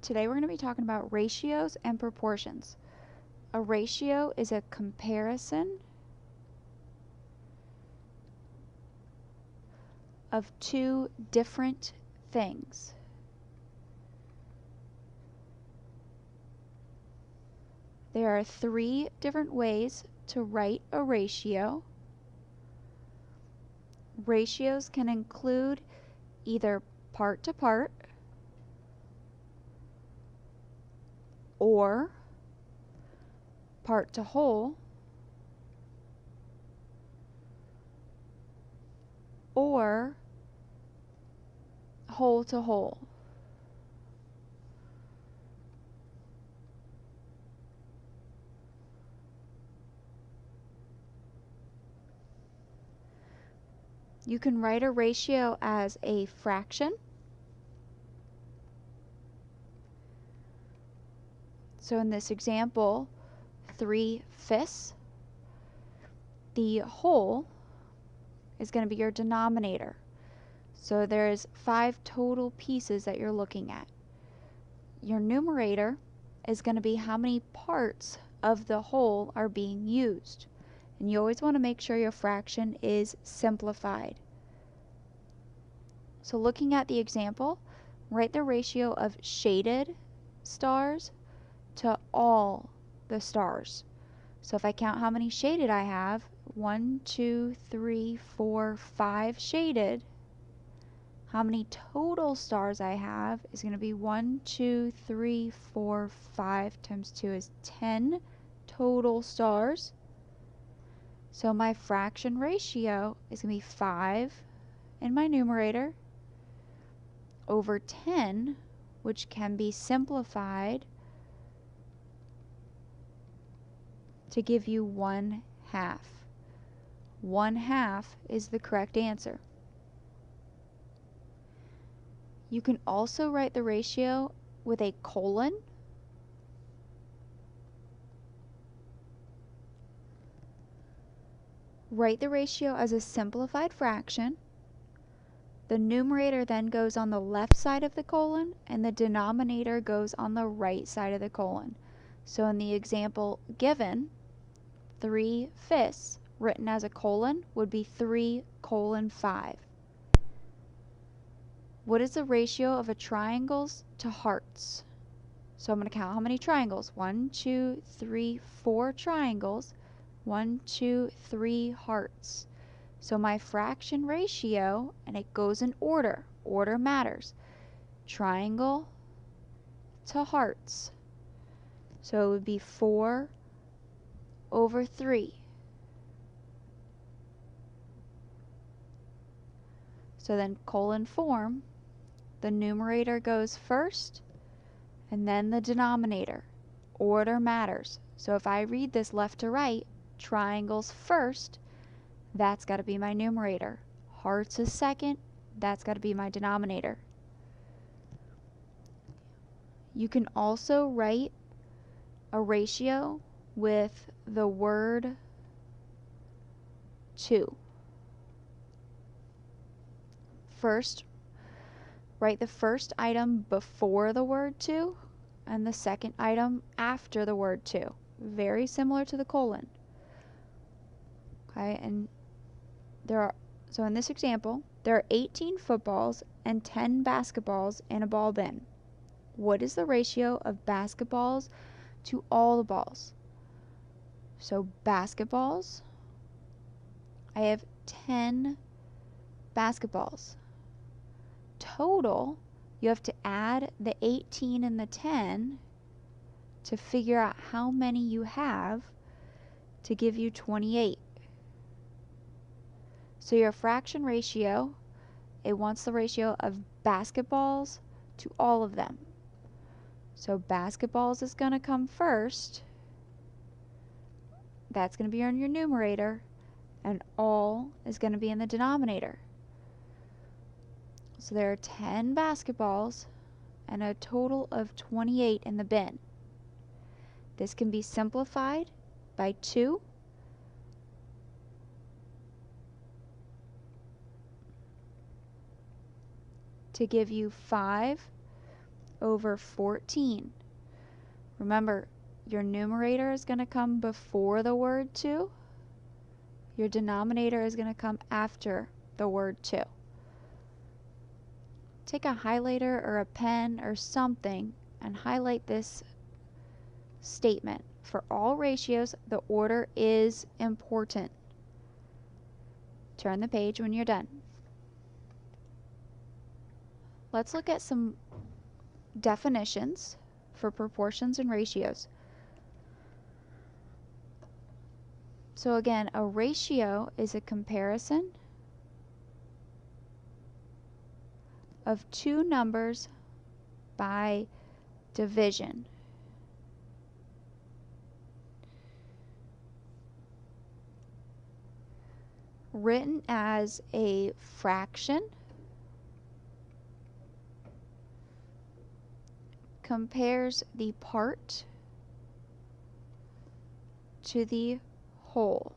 Today we're going to be talking about ratios and proportions. A ratio is a comparison of two different things. There are three different ways to write a ratio. Ratios can include either part to part or part to whole or whole to whole. You can write a ratio as a fraction. So in this example, 3/5. The whole is going to be your denominator. So there's 5 total pieces that you're looking at. Your numerator is going to be how many parts of the whole are being used. And you always want to make sure your fraction is simplified. So looking at the example, write the ratio of shaded stars to all the stars. So if I count how many shaded I have, 1, 2, 3, 4, 5 shaded, how many total stars I have is going to be 1, 2, 3, 4, 5 times 2 is 10 total stars. So my fraction ratio is going to be 5 in my numerator over 10, which can be simplified to give you 1/2. 1/2 is the correct answer. You can also write the ratio with a colon. Write the ratio as a simplified fraction. The numerator then goes on the left side of the colon and the denominator goes on the right side of the colon. So in the example given, 3/5 written as a colon would be 3:5. What is the ratio of a triangles to hearts? So I'm going to count how many triangles. 1, 2, 3, 4 triangles. 1, 2, 3 hearts. So my fraction ratio, and it goes in order. Order matters. Triangle to hearts. So it would be 4/3. So then colon form, the numerator goes first and then the denominator. Order matters. So if I read this left to right, triangles first, that's got to be my numerator. Hearts is second, that's got to be my denominator. You can also write a ratio with the word 2. First, write the first item before the word 2 and the second item after the word 2. Very similar to the colon. Okay, and so in this example, there are 18 footballs and 10 basketballs in a ball bin. What is the ratio of basketballs to all the balls? So basketballs, I have 10 basketballs. Total, you have to add the 18 and the 10 to figure out how many you have to give you 28. So your fraction ratio, it wants the ratio of basketballs to all of them. So basketballs is going to come first. That's going to be on your numerator, and all is going to be in the denominator. So there are 10 basketballs and a total of 28 in the bin. This can be simplified by 2. To give you 5 over 14. Remember, your numerator is going to come before the word 2. Your denominator is going to come after the word 2. Take a highlighter or a pen or something and highlight this statement. For all ratios, the order is important. Turn the page when you're done. Let's look at some definitions for proportions and ratios. So again, a ratio is a comparison of two numbers by division. Written as a fraction, compares the part to the whole.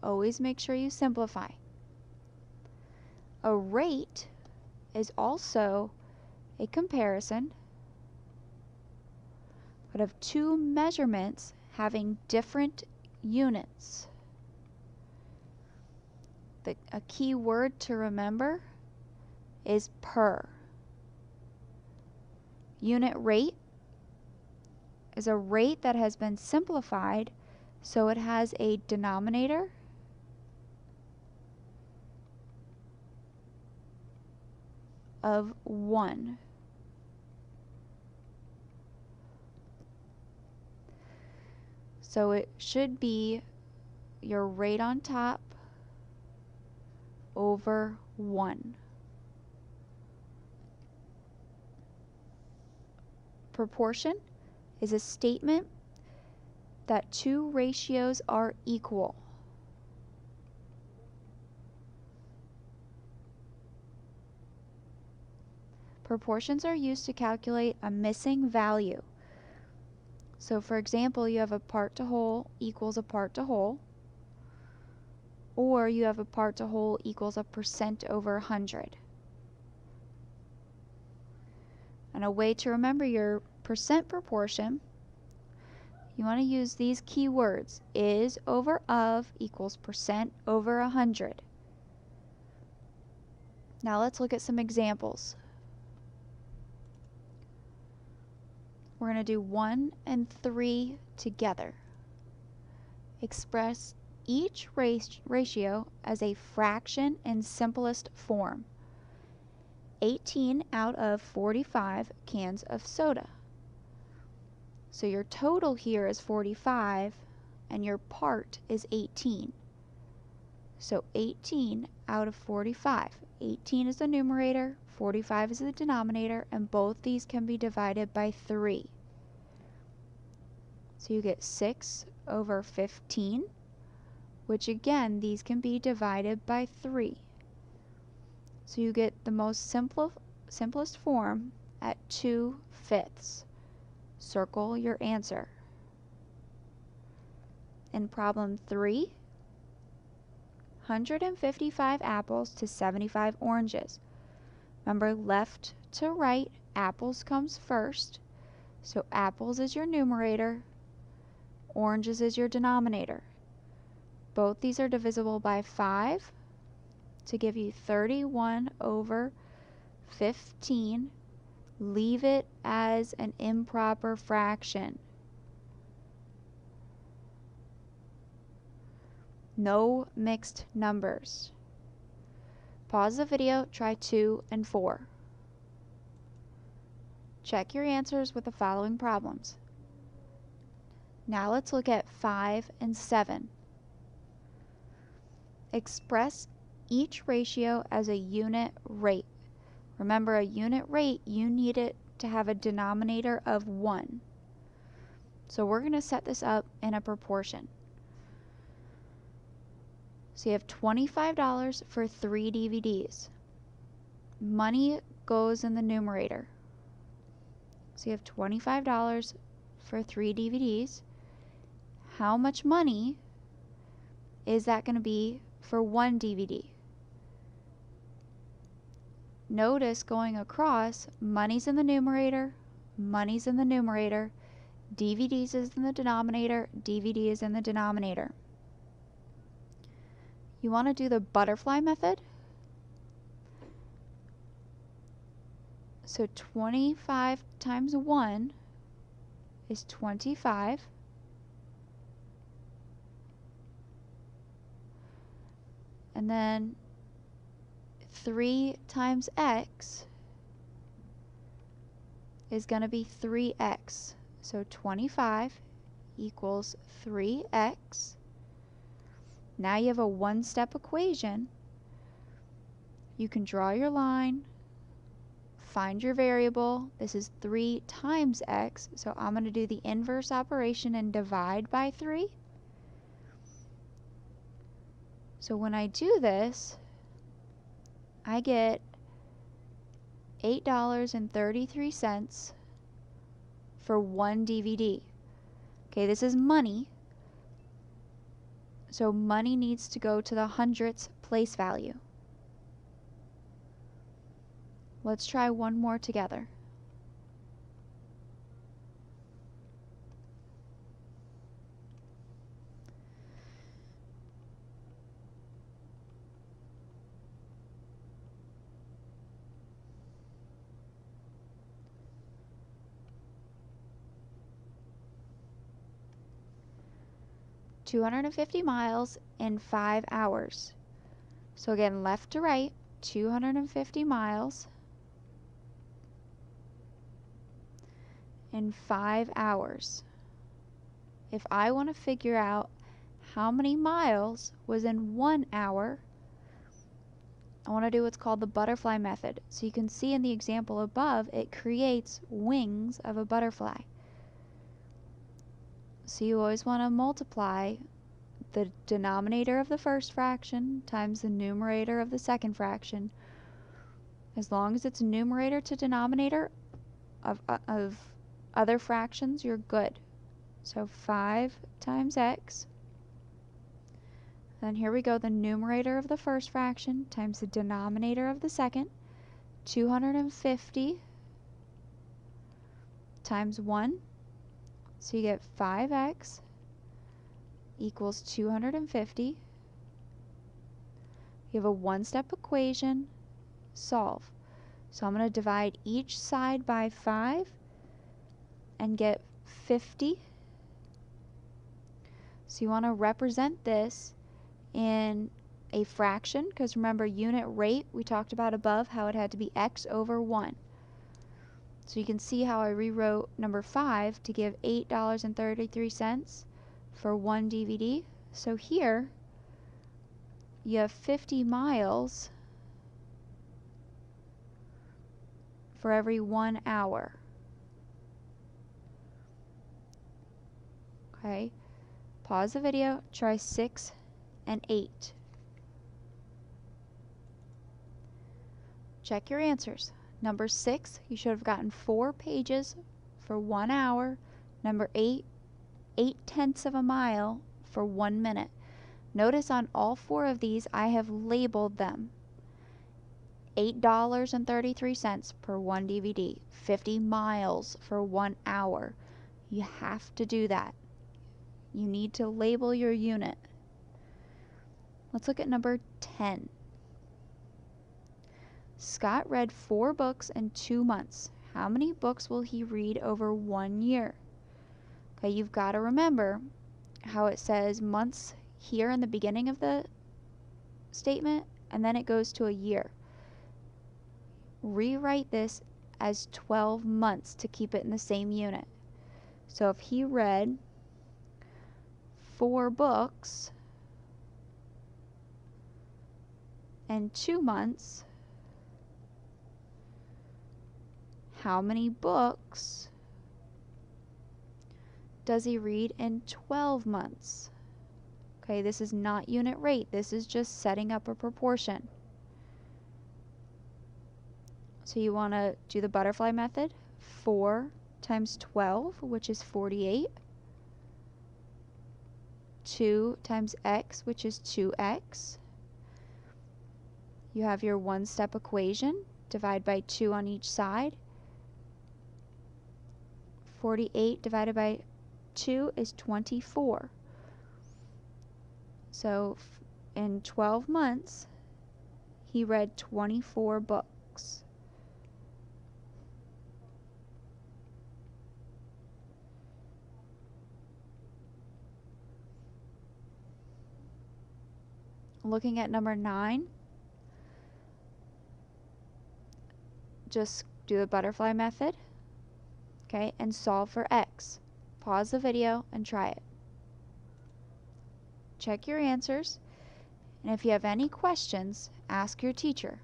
Always make sure you simplify. A rate is also a comparison, but of two measurements having different units. A key word to remember is per. Unit rate is a rate that has been simplified so it has a denominator of 1. So it should be your rate on top over 1. Proportion is a statement that two ratios are equal. Proportions are used to calculate a missing value. So for example, you have a part to whole equals a part to whole, or you have a part to whole equals a percent over 100. And a way to remember your percent proportion, you want to use these keywords: is over of equals percent over 100. Now let's look at some examples. We're going to do 1 and 3 together. Express each ratio as a fraction in simplest form. 18 out of 45 cans of soda. So your total here is 45 and your part is 18. So 18 out of 45. 18 is the numerator, 45 is the denominator, and both these can be divided by 3. So you get 6 over 15, which again, these can be divided by 3. So you get the most simplest form at 2/5. Circle your answer. In problem 3, 155 apples to 75 oranges. Remember, left to right, apples comes first. So apples is your numerator, oranges is your denominator. Both these are divisible by 5 to give you 31 over 15. Leave it as an improper fraction. No mixed numbers. Pause the video, try 2 and 4. Check your answers with the following problems. Now let's look at 5 and 7. Express each ratio as a unit rate. Remember, a unit rate, you need it to have a denominator of 1. So we're going to set this up in a proportion. So you have $25 for 3 DVDs. Money goes in the numerator. So you have $25 for 3 DVDs. How much money is that going to be for 1 DVD? notice going across, money's in the numerator, money's in the numerator, DVDs is in the denominator, DVD is in the denominator. You want to do the butterfly method. So 25 times 1 is 25. And then 3 times x is going to be 3x. So 25 equals 3x. Now you have a one-step equation. You can draw your line, find your variable. This is 3 times x, so I'm going to do the inverse operation and divide by 3. So when I do this, I get $8.33 for one DVD. Okay, this is money. So money needs to go to the hundredths place value. Let's try one more together. $250 miles in 5 hours. So again, left to right, 250 miles in 5 hours. If I want to figure out how many miles was in 1 hour, I want to do what's called the butterfly method. So you can see in the example above, it creates wings of a butterfly. So you always want to multiply the denominator of the first fraction times the numerator of the second fraction. As long as it's numerator to denominator of other fractions, you're good. So 5 times x. Then here we go, the numerator of the first fraction times the denominator of the second. 250 times 1. So you get 5x equals 250. You have a one-step equation, solve. So I'm going to divide each side by 5 and get 50. So you want to represent this in a fraction, because remember unit rate, we talked about above how it had to be x over 1. So you can see how I rewrote number 5 to give $8.33 for one DVD. So here you have 50 miles for every 1 hour. Okay, pause the video, try 6 and 8. Check your answers. Number 6, you should have gotten 4 pages for 1 hour. Number 8, 8/10 of a mile for 1 minute. Notice on all 4 of these, I have labeled them. $8.33 per one DVD. 50 miles for 1 hour. You have to do that. You need to label your unit. Let's look at number 10. Scott read 4 books in 2 months. How many books will he read over 1 year? Okay, you've got to remember how it says months here in the beginning of the statement, and then it goes to a year. Rewrite this as 12 months to keep it in the same unit. So if he read 4 books in 2 months, how many books does he read in 12 months? Okay, this is not unit rate. This is just setting up a proportion. So you want to do the butterfly method. 4 times 12, which is 48. 2 times x, which is 2x. You have your one-step equation. divide by 2 on each side. 48 divided by 2 is 24. So in 12 months, he read 24 books. Looking at number 9, just do the butterfly method, okay, and solve for x. Pause the video and try it. Check your answers, and if you have any questions, ask your teacher.